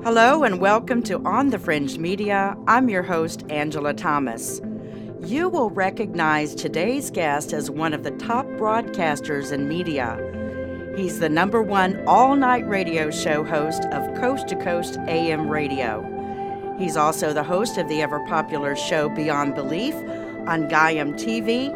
Hello and welcome to On the Fringe Media. I'm your host, Angela Thomas. You will recognize today's guest as one of the top broadcasters in media. He's the #1 all-night radio show host of Coast to Coast AM radio. He's also the host of the ever-popular show Beyond Belief on Gaia TV,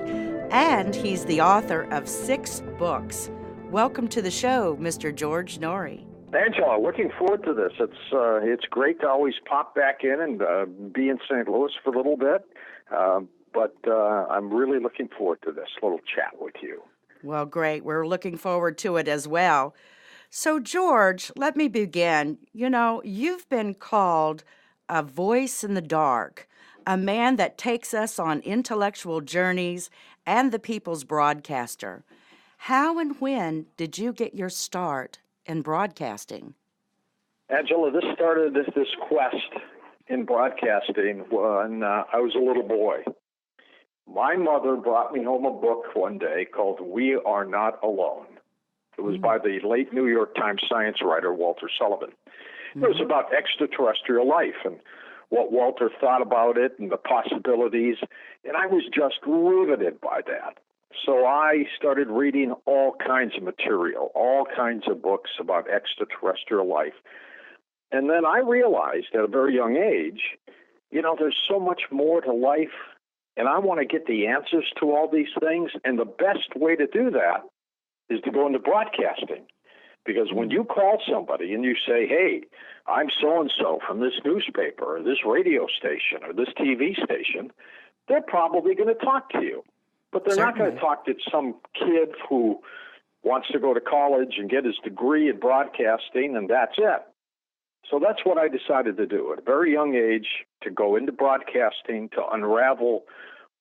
and he's the author of 6 books. Welcome to the show, Mr. George Noory. Angela, looking forward to this. It's great to always pop back in and be in St. Louis for a little bit, but I'm really looking forward to this little chat with you. Well, great. We're looking forward to it as well. So, George, let me begin. You've been called a voice in the dark, a man that takes us on intellectual journeys, and the people's broadcaster. How and when did you get your start in broadcasting? Angela, this started this quest in broadcasting when I was a little boy. My mother brought me home a book one day called We Are Not Alone. It was by the late New York Times science writer Walter Sullivan. It was about extraterrestrial life and what Walter thought about it and the possibilities, and I was just riveted by that. So I started reading all kinds of material, all kinds of books about extraterrestrial life. And then I realized at a very young age, there's so much more to life, and I want to get the answers to all these things. And the best way to do that is to go into broadcasting. Because when you call somebody and you say, hey, I'm so-and-so from this newspaper or this radio station or this TV station, they're probably going to talk to you. But they're not going to talk to some kid who wants to go to college and get his degree in broadcasting, and that's it. So that's what I decided to do at a very young age, to go into broadcasting, to unravel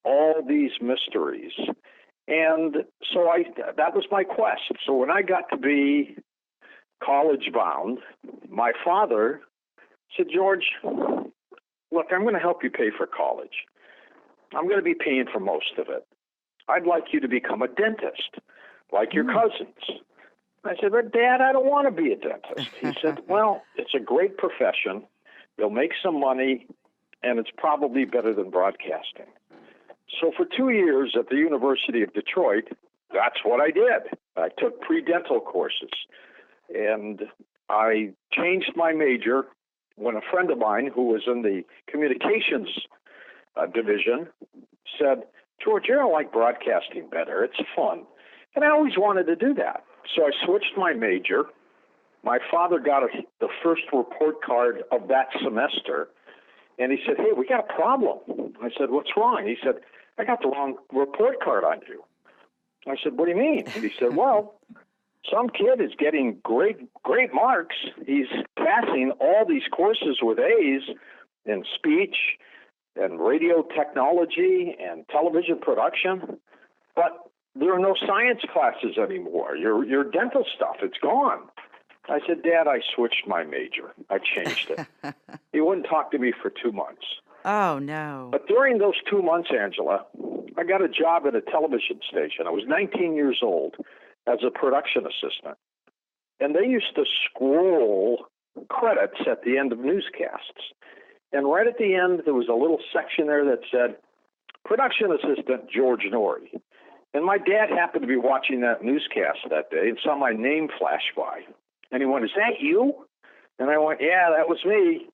all these mysteries. And so that was my quest. So when I got to be college-bound, my father said, George, look, I'm going to help you pay for college. I'm going to be paying for most of it. I'd like you to become a dentist, like your cousins. I said, but Dad, I don't want to be a dentist. He said, well, it's a great profession. You'll make some money, and it's probably better than broadcasting. So for 2 years at the University of Detroit, that's what I did. I took pre-dental courses, and I changed my major when a friend of mine who was in the communications division said, George, you're going to like broadcasting better. It's fun. And I always wanted to do that. So I switched my major. My father got the first report card of that semester. And he said, hey, we got a problem. I said, what's wrong? He said, I got the wrong report card on you. I said, what do you mean? And he said, well, some kid is getting great marks. He's passing all these courses with A's in speech and radio technology and television production, but there are no science classes anymore. Your dental stuff, it's gone. I said, Dad, I switched my major. I changed it. He wouldn't talk to me for 2 months. Oh, no. But during those 2 months, Angela, I got a job at a television station. I was 19 years old as a production assistant. And they used to scroll credits at the end of newscasts. And right at the end, there was a little section there that said, production assistant George Noory. And my dad happened to be watching that newscast that day and saw my name flash by. And he went, is that you? And I went, yeah, that was me.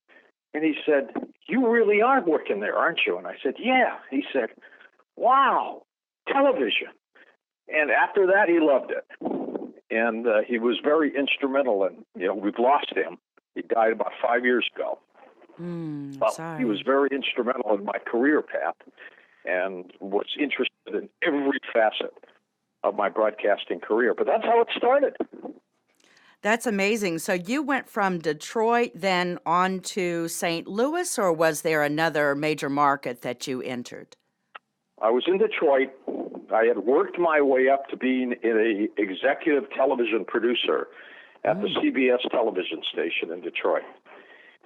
And he said, you really are working there, aren't you? And I said, yeah. He said, wow, television. And after that, he loved it. And he was very instrumental. And, we've lost him. He died about 5 years ago. Sorry. He was very instrumental in my career path and was interested in every facet of my broadcasting career. But that's how it started. That's amazing. So you went from Detroit then on to St. Louis, or was there another major market that you entered? I was in Detroit. I had worked my way up to being an executive television producer at the CBS television station in Detroit.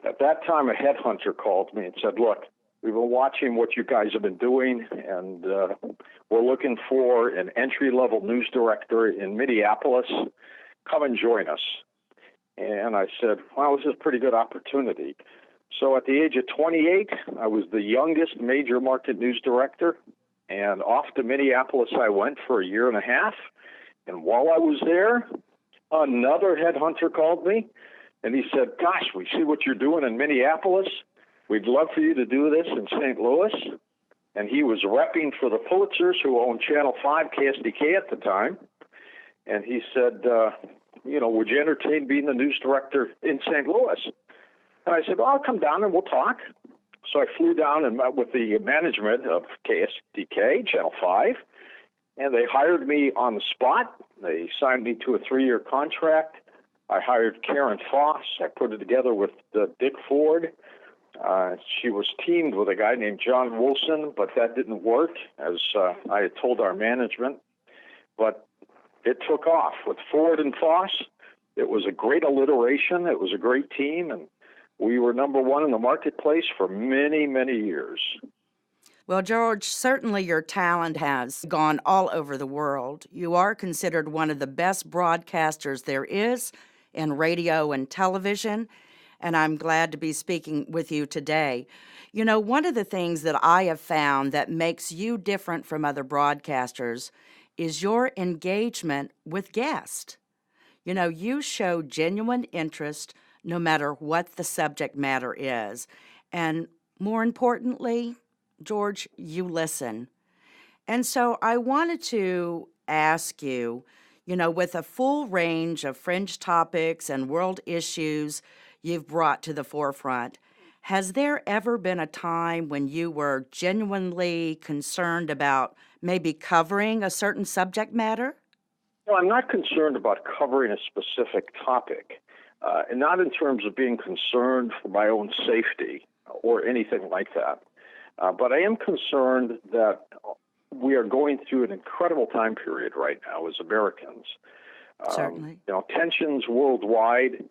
At that time, a headhunter called me and said, look, we've been watching what you guys have been doing, and we're looking for an entry-level news director in Minneapolis. Come and join us. And I said, well, this is a pretty good opportunity. So at the age of 28, I was the youngest major market news director. And off to Minneapolis I went for a year and a half. And while I was there, another headhunter called me. And he said, gosh, we see what you're doing in Minneapolis. We'd love for you to do this in St. Louis. And he was repping for the Pulitzers, who owned Channel 5 KSDK at the time. And he said, would you entertain being the news director in St. Louis? And I said, well, I'll come down and we'll talk. So I flew down and met with the management of KSDK, Channel 5, and they hired me on the spot. They signed me to a 3-year contract. I hired Karen Foss. I put it together with Dick Ford. She was teamed with a guy named John Wilson, but that didn't work, as I had told our management. But it took off. With Ford and Foss, it was a great alliteration. It was a great team, and we were number one in the marketplace for many, many years. Well, George, certainly your talent has gone all over the world. You are considered one of the best broadcasters there is in radio and television, and I'm glad to be speaking with you today. You know, one of the things that I have found that makes you different from other broadcasters is your engagement with guests. You know, you show genuine interest no matter what the subject matter is. And more importantly, George, you listen. And so I wanted to ask you, with a full range of fringe topics and world issues you've brought to the forefront, has there ever been a time when you were genuinely concerned about maybe covering a certain subject matter? Well, I'm not concerned about covering a specific topic, and not in terms of being concerned for my own safety or anything like that. But I am concerned that we are going through an incredible time period right now as Americans. Certainly. Tensions worldwide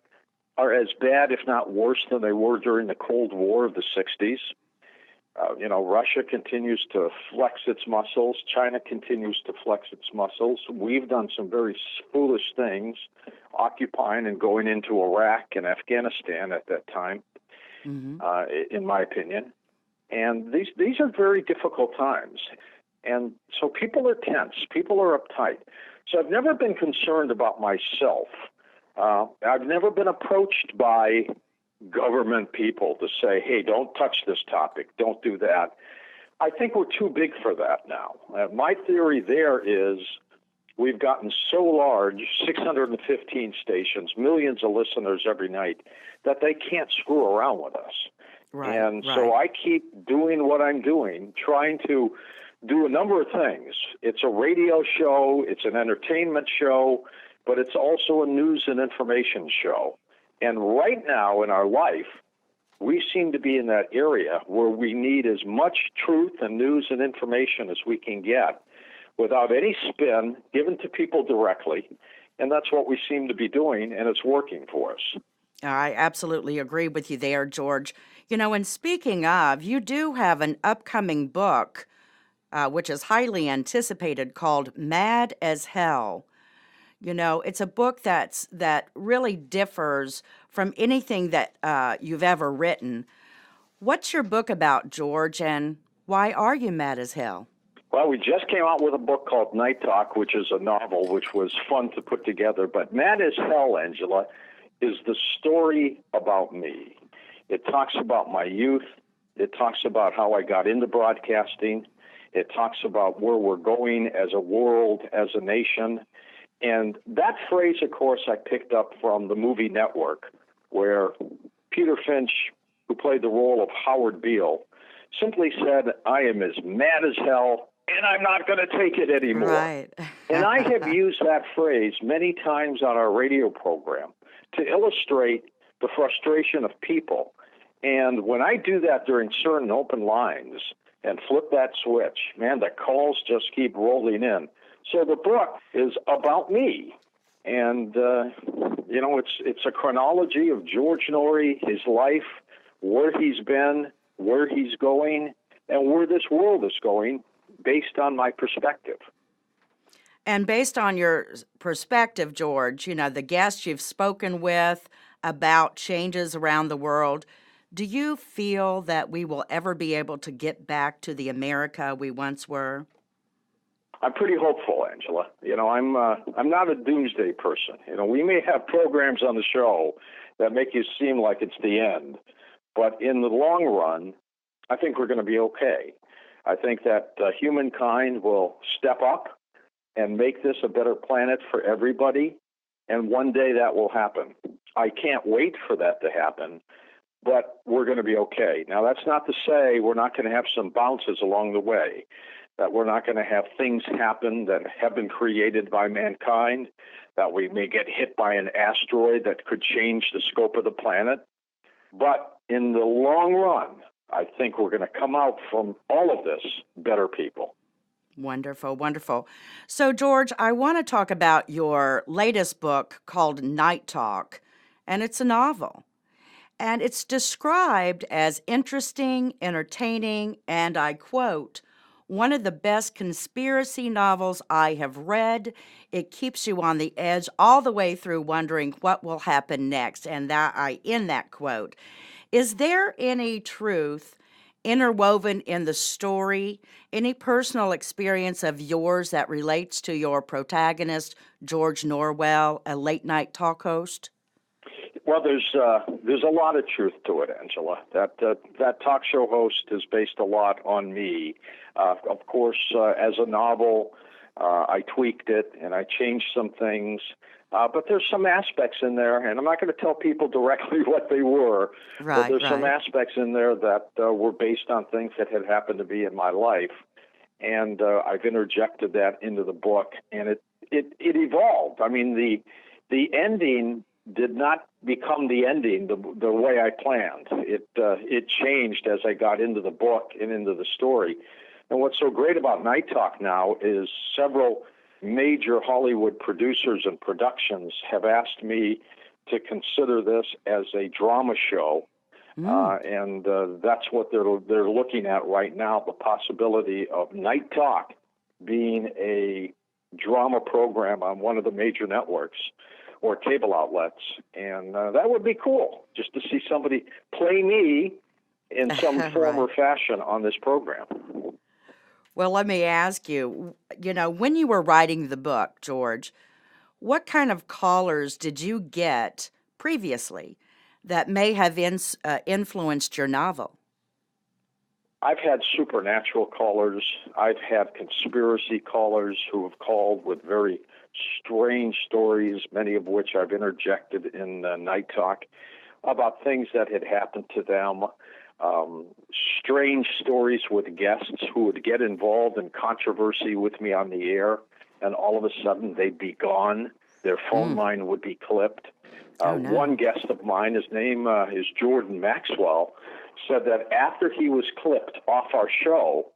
are as bad, if not worse, than they were during the Cold War of the 60s. Russia continues to flex its muscles. China continues to flex its muscles. We've done some very foolish things, occupying and going into Iraq and Afghanistan at that time, in my opinion. And these are very difficult times. And so people are tense. People are uptight. So I've never been concerned about myself. I've never been approached by government people to say, hey, don't touch this topic, don't do that. I think we're too big for that now. My theory there is we've gotten so large, 615 stations, millions of listeners every night, that they can't screw around with us. Right. So I keep doing what I'm doing, trying to do a number of things. It's a radio show, it's an entertainment show, but it's also a news and information show. And right now in our life, we seem to be in that area where we need as much truth and news and information as we can get without any spin given to people directly. And that's what we seem to be doing, and it's working for us. I absolutely agree with you there, George. And speaking of, you do have an upcoming book, which is highly anticipated, called Mad as Hell. It's a book that really differs from anything that you've ever written. What's your book about, George, and why are you mad as hell? Well, we just came out with a book called Night Talk, which is a novel, which was fun to put together. But Mad as Hell, Angela, is the story about me. It talks about my youth. It talks about how I got into broadcasting. It talks about where we're going as a world, as a nation. And that phrase, of course, I picked up from the movie Network, where Peter Finch, who played the role of Howard Beale, simply said, I am as mad as hell, and I'm not going to take it anymore. Right. And I have used that phrase many times on our radio program to illustrate the frustration of people. And when I do that during certain open lines and flip that switch, man, the calls just keep rolling in. So the book is about me, and it's a chronology of George Noory, his life, where he's been, where he's going, and where this world is going, based on my perspective. And based on your perspective, George, the guests you've spoken with about changes around the world, do you feel that we will ever be able to get back to the America we once were? I'm pretty hopeful, Angela. I'm not a doomsday person. We may have programs on the show that make you seem like it's the end, but in the long run, I think we're going to be okay. I think that humankind will step up and make this a better planet for everybody, and one day that will happen. I can't wait for that to happen, but we're going to be okay. Now, that's not to say we're not going to have some bounces along the way, that we're not going to have things happen that have been created by mankind, that we may get hit by an asteroid that could change the scope of the planet. But in the long run, I think we're going to come out from all of this better people. Wonderful, wonderful. So, George, I want to talk about your latest book called Night Talk, and it's a novel. And it's described as interesting, entertaining, and I quote, one of the best conspiracy novels I have read. It keeps you on the edge all the way through wondering what will happen next. And that I end that quote. Is there any truth interwoven in the story? Any personal experience of yours that relates to your protagonist, George Norwell, a late night talk host? Well, there's a lot of truth to it, Angela. That talk show host is based a lot on me. Of course, as a novel, I tweaked it and I changed some things. But there's some aspects in there, and I'm not going to tell people directly what they were, but there's some aspects in there that were based on things that had happened to me in my life. And I've interjected that into the book, and it evolved. I mean, the ending did not become the ending the way I planned. It changed as I got into the book and into the story. And what's so great about Night Talk now is several major Hollywood producers and productions have asked me to consider this as a drama show. And that's what they're looking at right now, the possibility of Night Talk being a drama program on one of the major networks or cable outlets. And that would be cool, just to see somebody play me in some form or fashion on this program. Well, let me ask you, when you were writing the book, George, what kind of callers did you get previously that may have influenced your novel? I've had supernatural callers. I've had conspiracy callers who have called with very strange stories, many of which I've interjected in Night Talk, about things that had happened to them. Strange stories with guests who would get involved in controversy with me on the air, and all of a sudden they'd be gone. Their phone line would be clipped. One guest of mine, his name is Jordan Maxwell, said that after he was clipped off our show,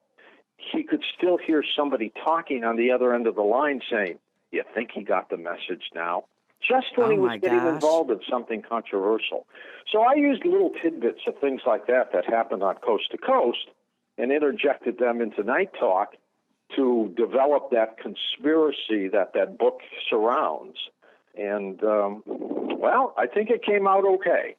he could still hear somebody talking on the other end of the line saying, "You think he got the message now?" Just when he was getting involved in something controversial. So I used little tidbits of things like that happened on Coast to Coast and interjected them into Night Talk to develop that conspiracy that book surrounds. And, well, I think it came out okay.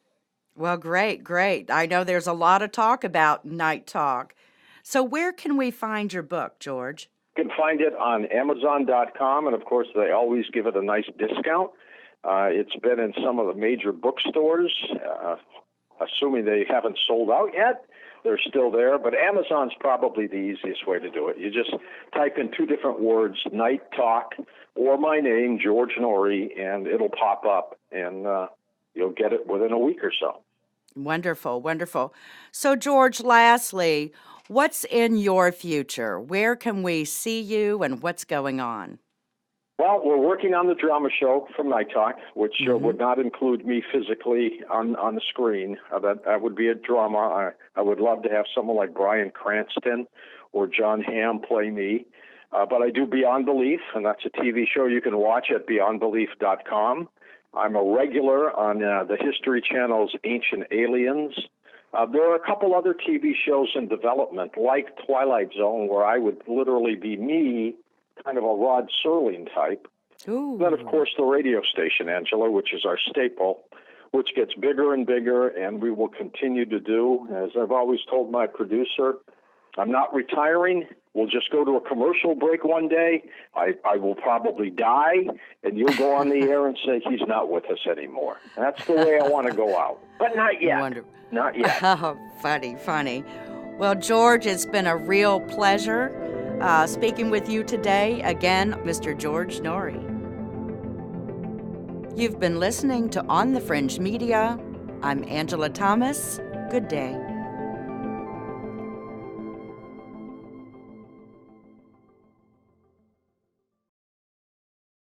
Well, great, great. I know there's a lot of talk about Night Talk. So where can we find your book, George? You can find it on Amazon.com, and, of course, they always give it a nice discount. It's been in some of the major bookstores, assuming they haven't sold out yet. They're still there, but Amazon's probably the easiest way to do it. You just type in two different words, Night Talk, or my name, George Noory, and it'll pop up, and you'll get it within a week or so. Wonderful, wonderful. So, George, lastly, what's in your future? Where can we see you, and what's going on? Well, we're working on the drama show from Night Talk, which would not include me physically on the screen. That would be a drama. I would love to have someone like Bryan Cranston or John Hamm play me. But I do Beyond Belief, and that's a TV show you can watch at beyondbelief.com. I'm a regular on the History Channel's Ancient Aliens. There are a couple other TV shows in development, like Twilight Zone, where I would literally be me kind of a Rod Serling type. Ooh. Then, of course, the radio station, Angela, which is our staple, which gets bigger and bigger, and we will continue to do. As I've always told my producer, I'm not retiring. We'll just go to a commercial break one day. I will probably die, and you'll go on the air and say, he's not with us anymore. That's the way I want to go out. But not yet. Wonderful. Not yet. Oh, funny. Well, George, it's been a real pleasure speaking with you today. Again, Mr. George Noory. You've been listening to On the Fringe Media. I'm Angela Thomas. Good day.